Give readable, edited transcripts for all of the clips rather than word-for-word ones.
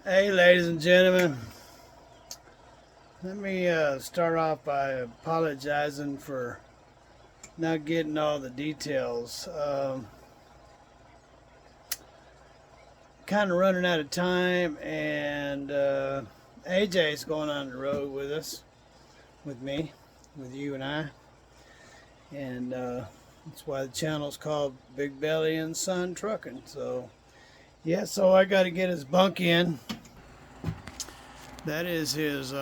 Hey, ladies and gentlemen, let me start off by apologizing for not getting all the details. Kind of running out of time, and AJ's going on the road with us, with me, with you and I, and that's why the channel's called Big Belly and Son Trucking. So, yeah, so I got to get his bunk in. That is his,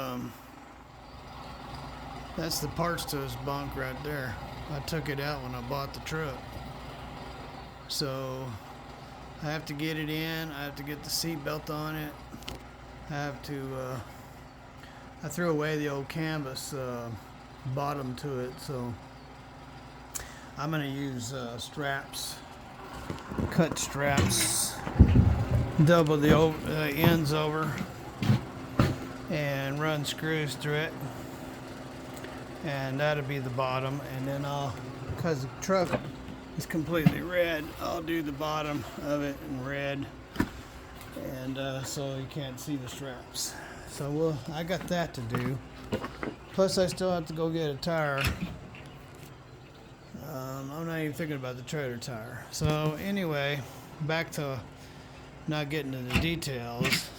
that's the parts to his bunk right there. I took it out when I bought the truck. So I have to get it in. I have to get the seat belt on it. I have to, I threw away the old canvas bottom to it. So I'm going to use straps, cut straps, double the ends over, and run screws through it, and that'll be the bottom. And then because the truck is completely red, I'll do the bottom of it in red, and so you can't see the straps. So I got that to do. Plus I still have to go get a tire. I'm not even thinking about the trailer tire. So anyway, back to not getting to the details.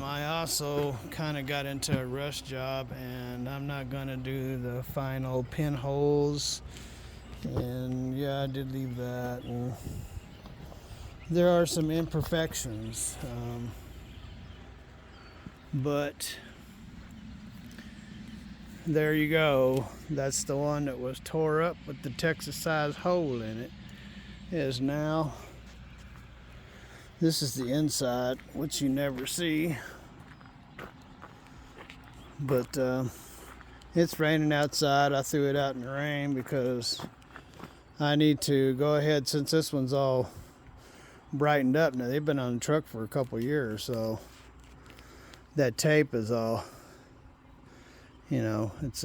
I also kind of got into a rush job, and I'm not going to do the final pinholes. And yeah, I did leave that. And there are some imperfections. But there you go. That's the one that was tore up with the Texas size hole in it. Is now. This is the inside, which you never see. But it's raining outside. I threw it out in the rain because I need to go ahead, since this one's all brightened up. Now, they've been on the truck for a couple years, so that tape is all, it's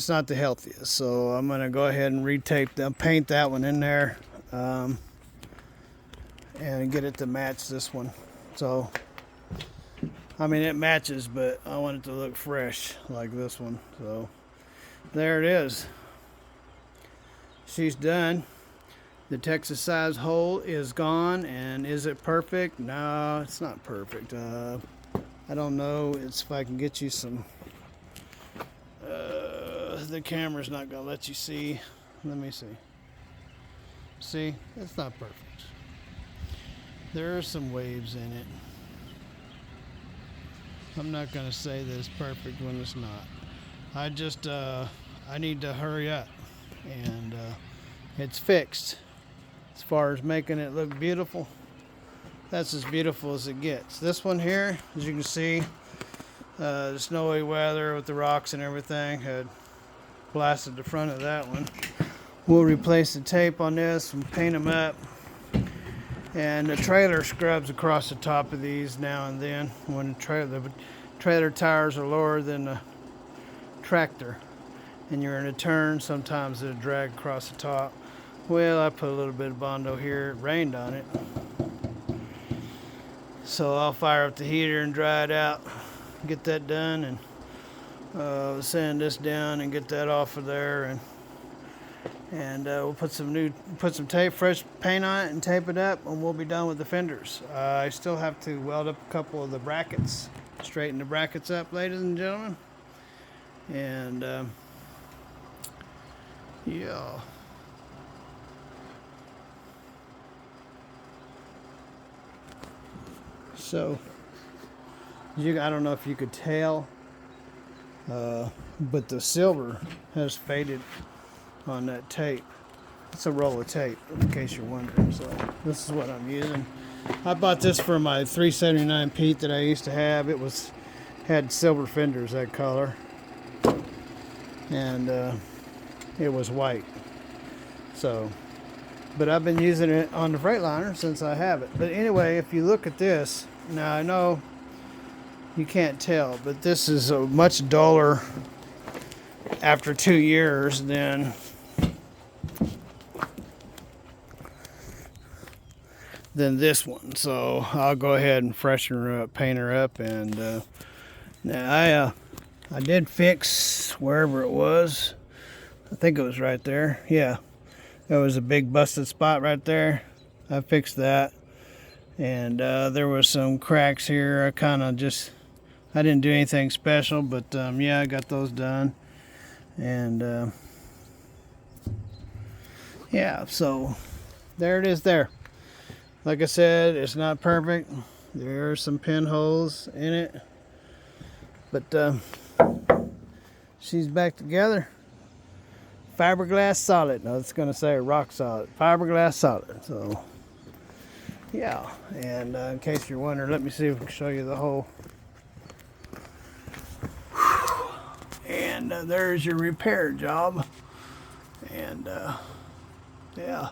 not the healthiest. So I'm going to go ahead and retape them, paint that one in there. And get it to match this one. So, I mean, it matches, but I want it to look fresh like this one. So, there it is. She's done. The Texas size hole is gone. And is it perfect? No, it's not perfect. I don't know if I can get you some. The camera's not going to let you see. Let me see. See, it's not perfect. There are some waves in it. I'm not going to say that it's perfect when it's not. I just, I need to hurry up. And it's fixed. As far as making it look beautiful, that's as beautiful as it gets. This one here, as you can see, the snowy weather with the rocks and everything had blasted the front of that one. We'll replace the tape on this and paint them up. And the trailer scrubs across the top of these now and then when the trailer tires are lower than the tractor. And you're in a turn, sometimes it'll drag across the top. Well, I put a little bit of Bondo here. It rained on it. So I'll fire up the heater and dry it out. Get that done, and sand this down and get that off of there. And we'll put some tape, fresh paint on it, and tape it up, and we'll be done with the fenders. I still have to weld up a couple of the brackets, straighten the brackets up, ladies and gentlemen. And yeah. So I don't know if you could tell, but the silver has faded on that tape. It's a roll of tape, in case you're wondering. So this is what I'm using. I bought this for my 379 Pete that I used to have. It had silver fenders that color, and it was white. So, but I've been using it on the Freightliner since I have it. But anyway, if you look at this, now I know you can't tell, but this is a much duller after 2 years than this one. So I'll go ahead and freshen her up, paint her up, and now I did fix wherever it was. I think it was right there. Yeah, there was a big busted spot right there. I fixed that, and there was some cracks here. I didn't do anything special, but yeah, I got those done, and yeah, so there it is there. Like I said, it's not perfect. There are some pinholes in it, but she's back together. Fiberglass solid. No, it's going to say rock solid. Fiberglass solid. So, yeah. And in case you're wondering, let me see if I can show you the hole. And there's your repair job. And yeah.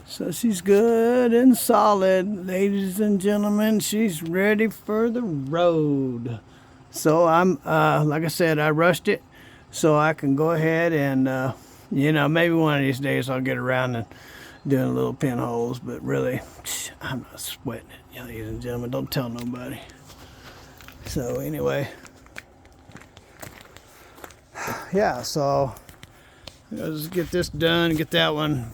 So she's good and solid, ladies and gentlemen. She's ready for the road. So I'm, like I said, I rushed it so I can go ahead and, you know, maybe one of these days I'll get around and doing little pinholes. But really, I'm not sweating it, ladies and gentlemen. Don't tell nobody. So anyway, yeah. So let's get this done, get that one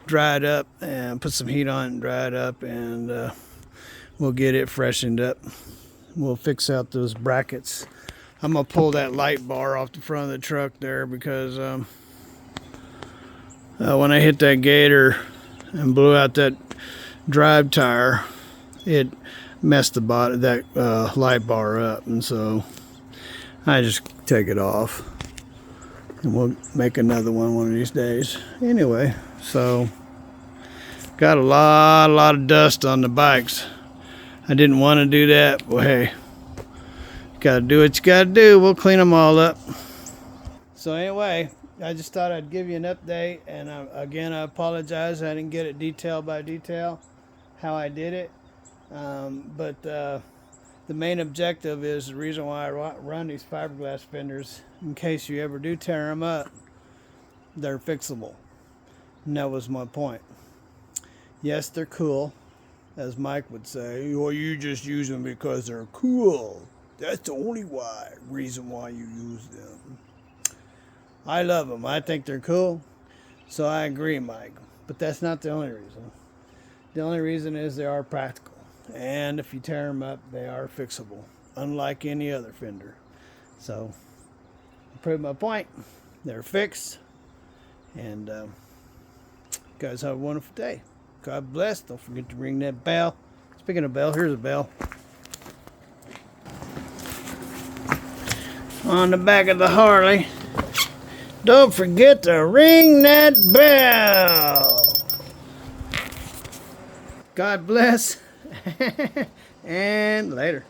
dried up, and put some heat on it and dry it up, and we'll get it freshened up. We'll fix out those brackets. I'm gonna pull that light bar off the front of the truck there because when I hit that gator and blew out that drive tire, it messed the bottom that light bar up, and so I just take it off, and we'll make another one of these days. Anyway, so got a lot of dust on the bikes. I didn't want to do that. Well, hey, gotta do what you gotta do. We'll clean them all up. So anyway, I just thought I'd give you an update, and again, I apologize I didn't get it detail by detail how I did it, but the main objective is the reason why I run these fiberglass fenders. In case you ever do tear them up, they're fixable, and that was my point. Yes, they're cool, as Mike would say. Well, you just use them because they're cool. That's the only reason why you use them. I love them. I think they're cool. So I agree, Mike. But that's not the only reason. The only reason is they are practical. And if you tear them up, they are fixable. Unlike any other fender. So, to prove my point, they're fixed. And guys, have a wonderful day. God bless. Don't forget to ring that bell. Speaking of bell, here's a bell. On the back of the Harley. Don't forget to ring that bell. God bless. And later.